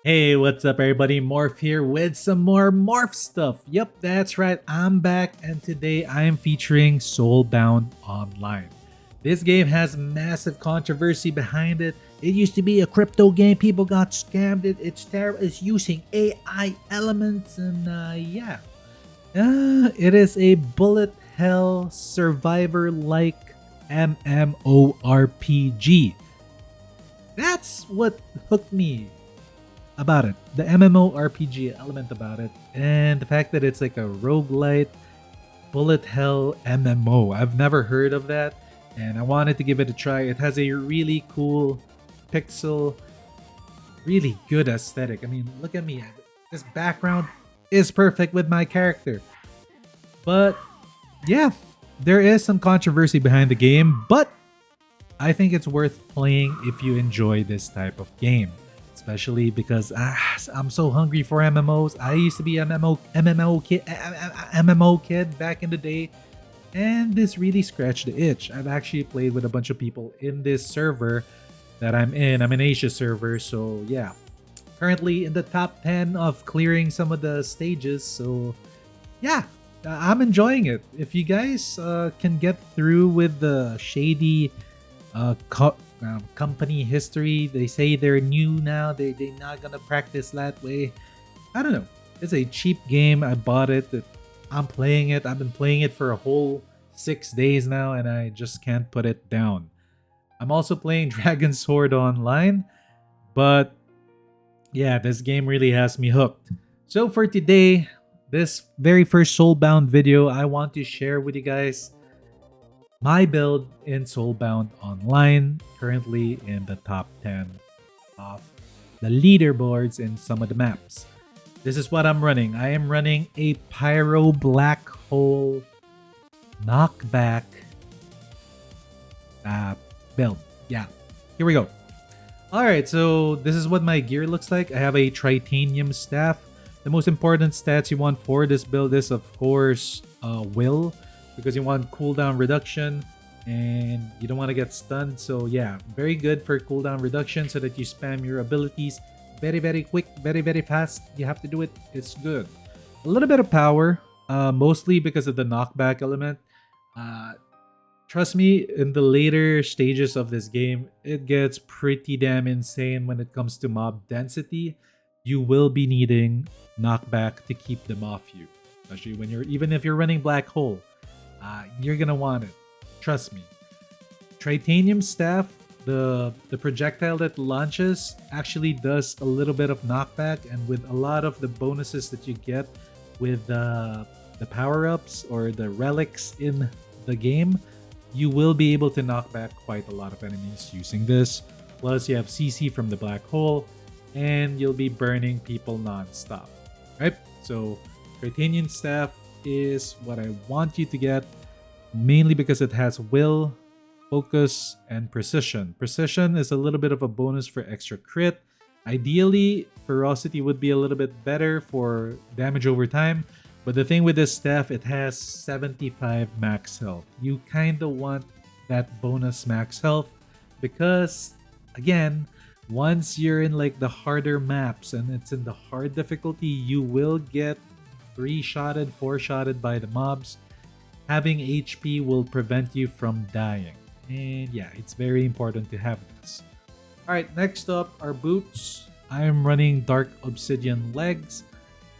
Hey, what's up everybody? Morph here with some more Morph stuff. Yep, that's right. I'm back and today I am featuring Soulbound Online. This game has massive controversy behind it. It used to be a crypto game. People got scammed. It's terrible. It's using AI elements and yeah. It is a bullet hell survivor-like MMORPG. That's what hooked me about it. The MMORPG element about it, and the fact that it's like a roguelite bullet hell MMO. I've never heard of that, and I wanted to give it a try. It has a really cool pixel, really good aesthetic. I mean, look at me. This background is perfect with my character. But yeah, there is some controversy behind the game, but I think it's worth playing if you enjoy this type of game. Especially because I'm so hungry for MMOs. I used to be an MMO kid back in the day, and this really scratched the itch. I've actually played with a bunch of people in this server that I'm in. I'm an Asia server, so yeah. Currently in the top 10 of clearing some of the stages, so yeah, I'm enjoying it. If you guys can get through with the shady company history, they say they're new now. They're not gonna practice that way. I don't know. It's a cheap game. I bought it. I'm playing it. I've been playing it for a whole 6 days now, and I just can't put it down. I'm also playing Dragon Sword Online, but yeah, this game really has me hooked. So for today, this very first Soulbound video, I want to share with you guys my build in Soulbound Online, currently in the top 10 of the leaderboards in some of the maps. This is what I'm running. I am running a Pyro Black Hole knockback build. Yeah, here we go. Alright, so this is what my gear looks like. I have a Tritanium Staff. The most important stats you want for this build is, of course, Will, because you want cooldown reduction and you don't want to get stunned. So yeah, very good for cooldown reduction so that you spam your abilities very quick, very fast. You have to do it. It's good. A little bit of power, mostly because of the knockback element. Trust me, in the later stages of this game, it gets pretty damn insane when it comes to mob density. You will be needing knockback to keep them off you, especially when even if you're running Black Hole. You're gonna want it. Trust me. Tritanium Staff, the projectile that launches, actually does a little bit of knockback, and with a lot of the bonuses that you get with the power-ups or the relics in the game, you will be able to knock back quite a lot of enemies using this. Plus, you have CC from the Black Hole, and you'll be burning people non-stop. Right? So, Tritanium Staff is what I want you to get, mainly because it has will, focus, and precision. Precision is a little bit of a bonus for extra crit. Ideally, ferocity would be a little bit better for damage over time, but the thing with this staff, it has 75 max health. You kind of want that bonus max health because, again, once you're in like the harder maps and it's in the hard difficulty, you will get 3-shotted, 4-shotted by the mobs. Having HP will prevent you from dying. And yeah, it's very important to have this. Alright, next up are boots. I am running Dark Obsidian legs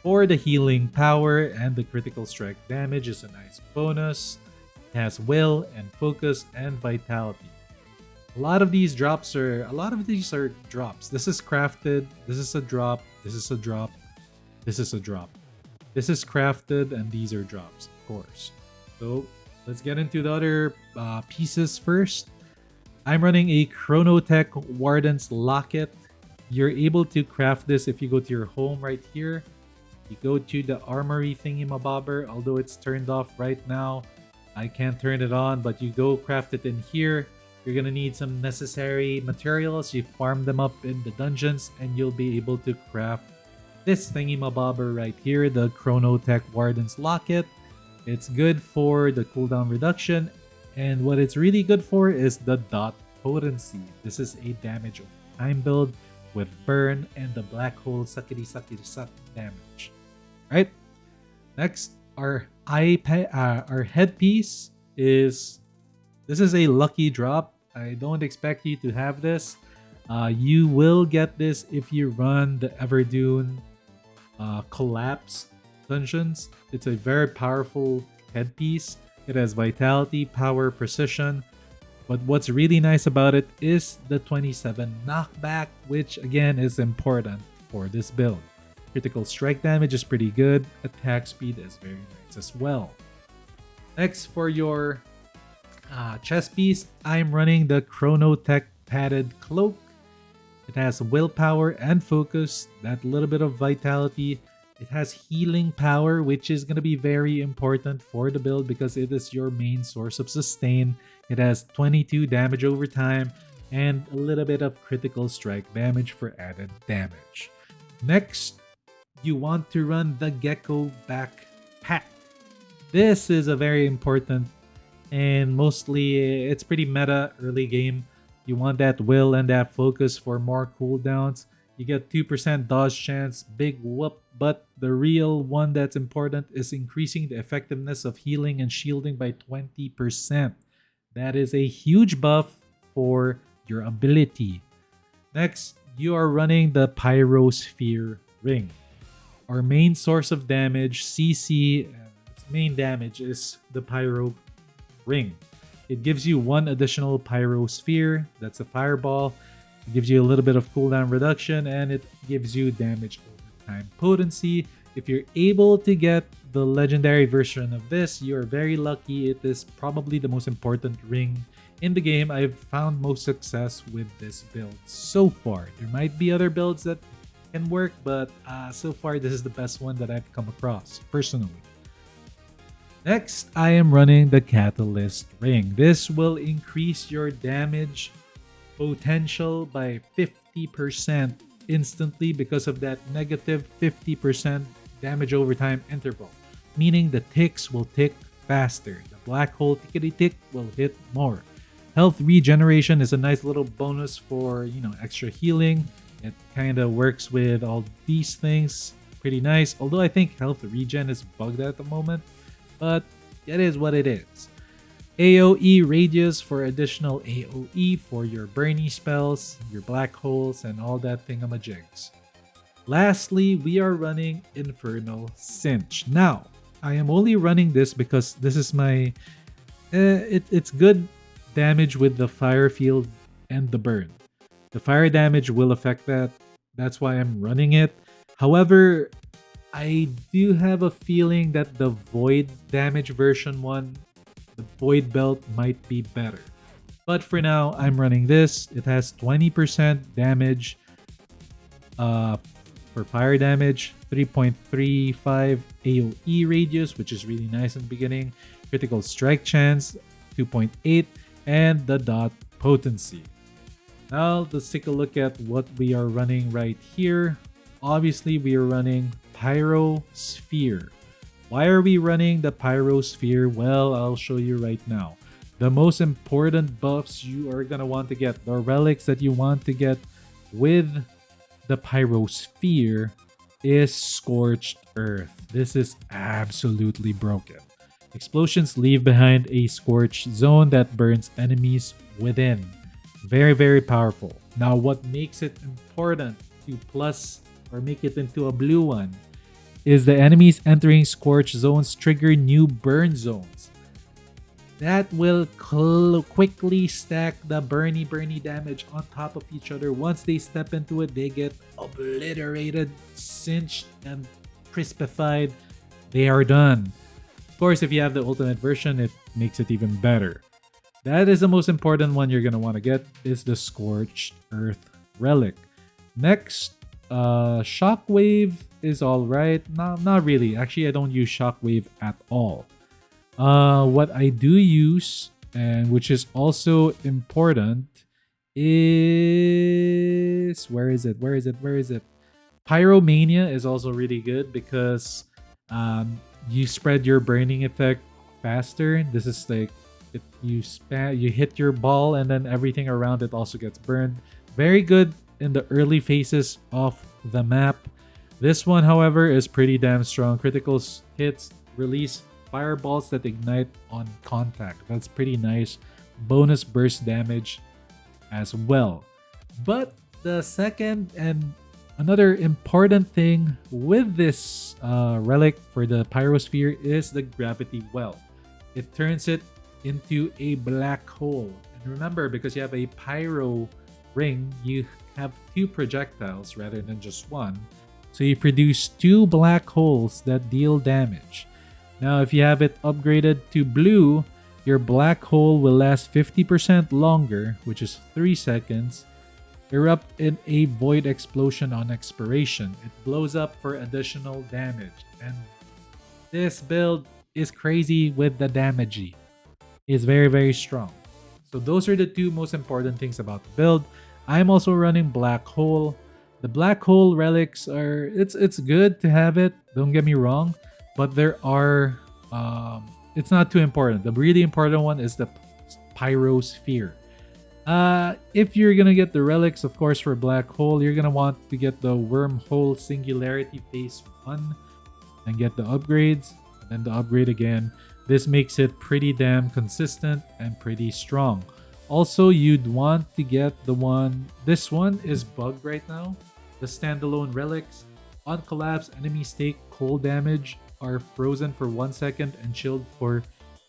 for the healing power, and the critical strike damage is a nice bonus. It has will and focus and vitality. A lot of these are drops. This is crafted, this is a drop, this is a drop, this is a drop. This is crafted, and these are drops, of course. So let's get into the other pieces first. I'm running a Chronotech Warden's Locket. You're able to craft this if you go to your home right here. You go to the armory thingy-mabobber, although it's turned off right now. I can't turn it on, but you go craft it in here. You're gonna need some necessary materials. You farm them up in the dungeons, and you'll be able to craft this thingy-mabobber right here, the Chronotech Warden's Locket. It's good for the cooldown reduction, and what it's really good for is the dot potency. This is a damage over time build with burn and the black hole suckety suckety suck damage. Right? Next, our headpiece is this is a lucky drop. I don't expect you to have this. You will get this if you run the Everdune collapse dungeons. It's a very powerful headpiece. It has vitality, power, precision. But what's really nice about it is the 27 knockback, which again is important for this build. Critical strike damage is pretty good. Attack speed is very nice as well. Next, for your chest piece, I'm running the Chronotech padded cloak. It has willpower and focus, that little bit of vitality. It has healing power, which is going to be very important for the build because it is your main source of sustain. It has 22 damage over time and a little bit of critical strike damage for added damage. Next, you want to run the Gecko backpack. This is a very important and mostly it's pretty meta early game. You want that will and that focus for more cooldowns. You get 2% dodge chance, big whoop, but the real one that's important is increasing the effectiveness of healing and shielding by 20%. That is a huge buff for your ability. Next, you are running the Pyrosphere ring. Our main source of damage, CC, its main damage is the Pyro ring. It gives you one additional Pyrosphere, that's a fireball. It gives you a little bit of cooldown reduction and it gives you damage over time potency. If you're able to get the legendary version of this, you are very lucky. It is probably the most important ring in the game. I've found most success with this build so far. There might be other builds that can work, but so far this is the best one that I've come across personally. Next, I am running the Catalyst ring. This will increase your damage potential by 50% instantly because of that negative 50% damage over time interval, meaning the ticks will tick faster. The black hole tickety tick will hit more. Health regeneration is a nice little bonus for, extra healing. It kind of works with all these things. Pretty nice. Although I think health regen is bugged at the moment, but it is what it is. AoE radius for additional AoE for your Bernie spells, your black holes, and all that thingamajigs. Lastly, we are running Infernal Cinch. Now, I am only running this because this is my... it's good damage with the fire field and the burn. The fire damage will affect that. That's why I'm running it. However, I do have a feeling that the Void damage version 1, the Void belt, might be better. But for now, I'm running this. It has 20% damage for fire damage, 3.35 AoE radius, which is really nice in the beginning, critical strike chance, 2.8, and the dot potency. Now, let's take a look at what we are running right here. Obviously, we are running Pyrosphere. Why are we running the Pyrosphere? Well, I'll show you right now. The most important buffs you are going to want to get, the relics that you want to get with the Pyrosphere is Scorched Earth. This is absolutely broken. Explosions leave behind a scorched zone that burns enemies within. Very, very powerful. Now, what makes it important to plus or make it into a blue one is the enemies entering scorched zones trigger new burn zones. That will quickly stack the burny damage on top of each other. Once they step into it, they get obliterated, cinched, and crispified. They are done. Of course, if you have the ultimate version, it makes it even better. That is the most important one you're going to want to get, is the Scorched Earth Relic. Next, Shockwave is alright. Not really. Actually, I don't use Shockwave at all. What I do use, and which is also important, is... Where is it? Pyromania is also really good because you spread your burning effect faster. This is like you hit your ball and then everything around it also gets burned. Very good in the early phases of the map. This one, however, is pretty damn strong. Critical hits release fireballs that ignite on contact. That's pretty nice. Bonus burst damage as well. But the second and another important thing with this relic for the pyrosphere is the gravity well. It turns it into a black hole. And remember, because you have a pyro ring, you have two projectiles rather than just one. So you produce two black holes that deal damage. Now, if you have it upgraded to blue, your black hole will last 50% longer, which is 3 seconds. Erupt in a void explosion on expiration. It blows up for additional damage. And this build is crazy with the damage. It's very, very strong. So those are the two most important things about the build. I'm also running Black Hole. The Black Hole relics are... It's good to have it, don't get me wrong. But there are... it's not too important. The really important one is the Pyrosphere. If you're gonna get the relics, of course, for Black Hole, you're gonna want to get the Wormhole Singularity Phase 1 and get the upgrades, and then the upgrade again. This makes it pretty damn consistent and pretty strong. Also, you'd want to get the one... This one is bugged right now. The standalone relics. On collapse, enemies take cold damage, are frozen for 1 second, and chilled for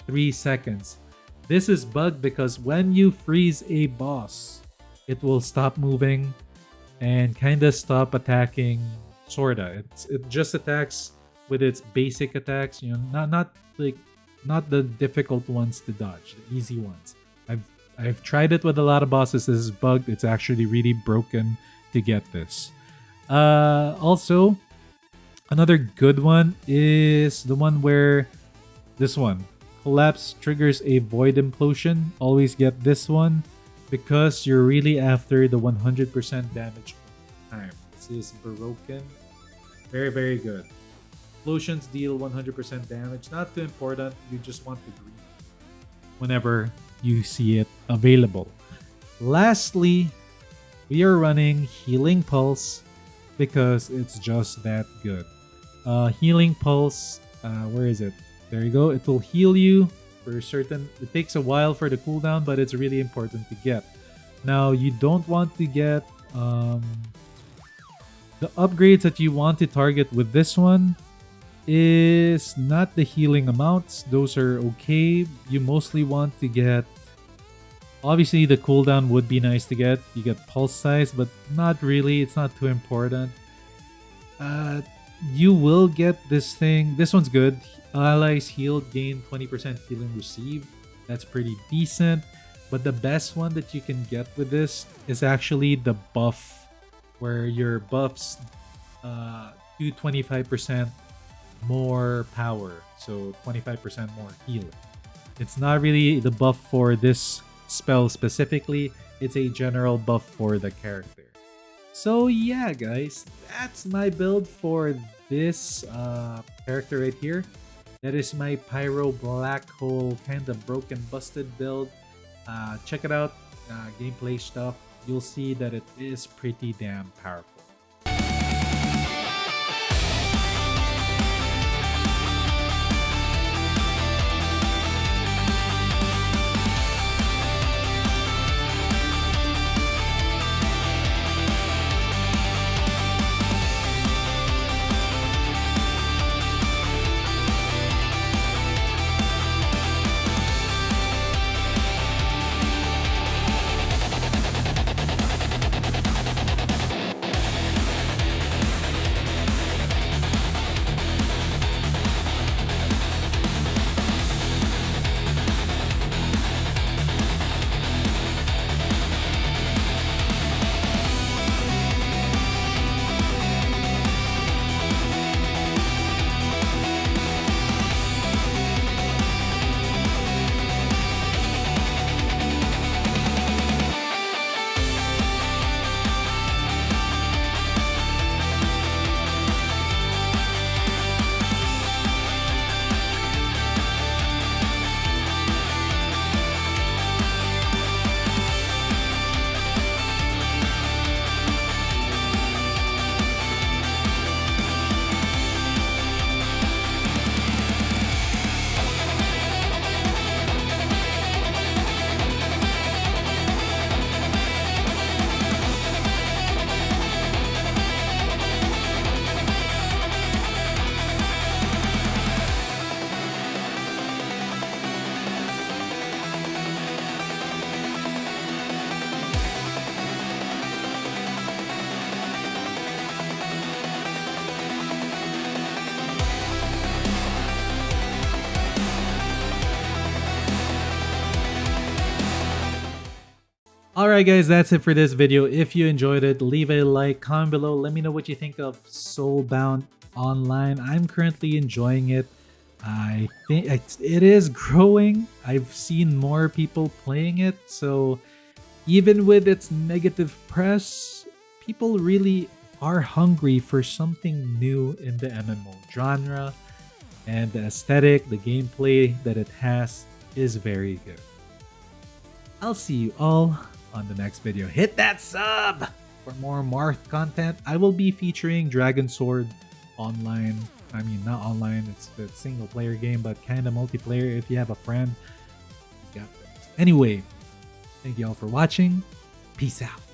3 seconds. This is bugged because when you freeze a boss, it will stop moving and kind of stop attacking, sorta. It just attacks with its basic attacks, you know, not the difficult ones to dodge, the easy ones. I've tried it with a lot of bosses. This is bugged. It's actually really broken to get this. Also, another good one is the one where this one. Collapse triggers a void implosion. Always get this one because you're really after the 100% damage time. This is broken. Very, very good. Explosions deal 100% damage. Not too important. You just want the green whenever you see it available. Lastly, we are running Healing Pulse because it's just that good. Healing Pulse, where is it? There you go. It will heal you for certain. It takes a while for the cooldown, but it's really important to get. Now, you don't want to get the upgrades that you want to target with this one is not the healing amounts. Those are okay. You mostly want to get... Obviously, the cooldown would be nice to get. You get pulse size, but not really. It's not too important. You will get this thing. This one's good. Allies healed gain 20% healing received. That's pretty decent. But the best one that you can get with this is actually the buff, where your buffs do 25% more power. So 25% more healing. It's not really the buff for this spell specifically. It's a general buff for the character. So yeah, guys, that's my build for this character right here. That is my Pyro Black Hole kind of broken busted build. Check it out, gameplay stuff. You'll see that it is pretty damn powerful. Alright guys, that's it for this video. If you enjoyed it, leave a like, comment below, let me know what you think of Soulbound online. I'm currently enjoying it. I think it is growing. I've seen more people playing it, so even with its negative press, people really are hungry for something new in the MMO genre, and the aesthetic, the gameplay that it has is very good. I'll see you all on the next video. Hit that sub for more Morph content. I will be featuring Dragon Sword online. I mean, not online, it's the single player game, but kind of multiplayer if you have a friend. Got this. Anyway, thank you all for watching. Peace out.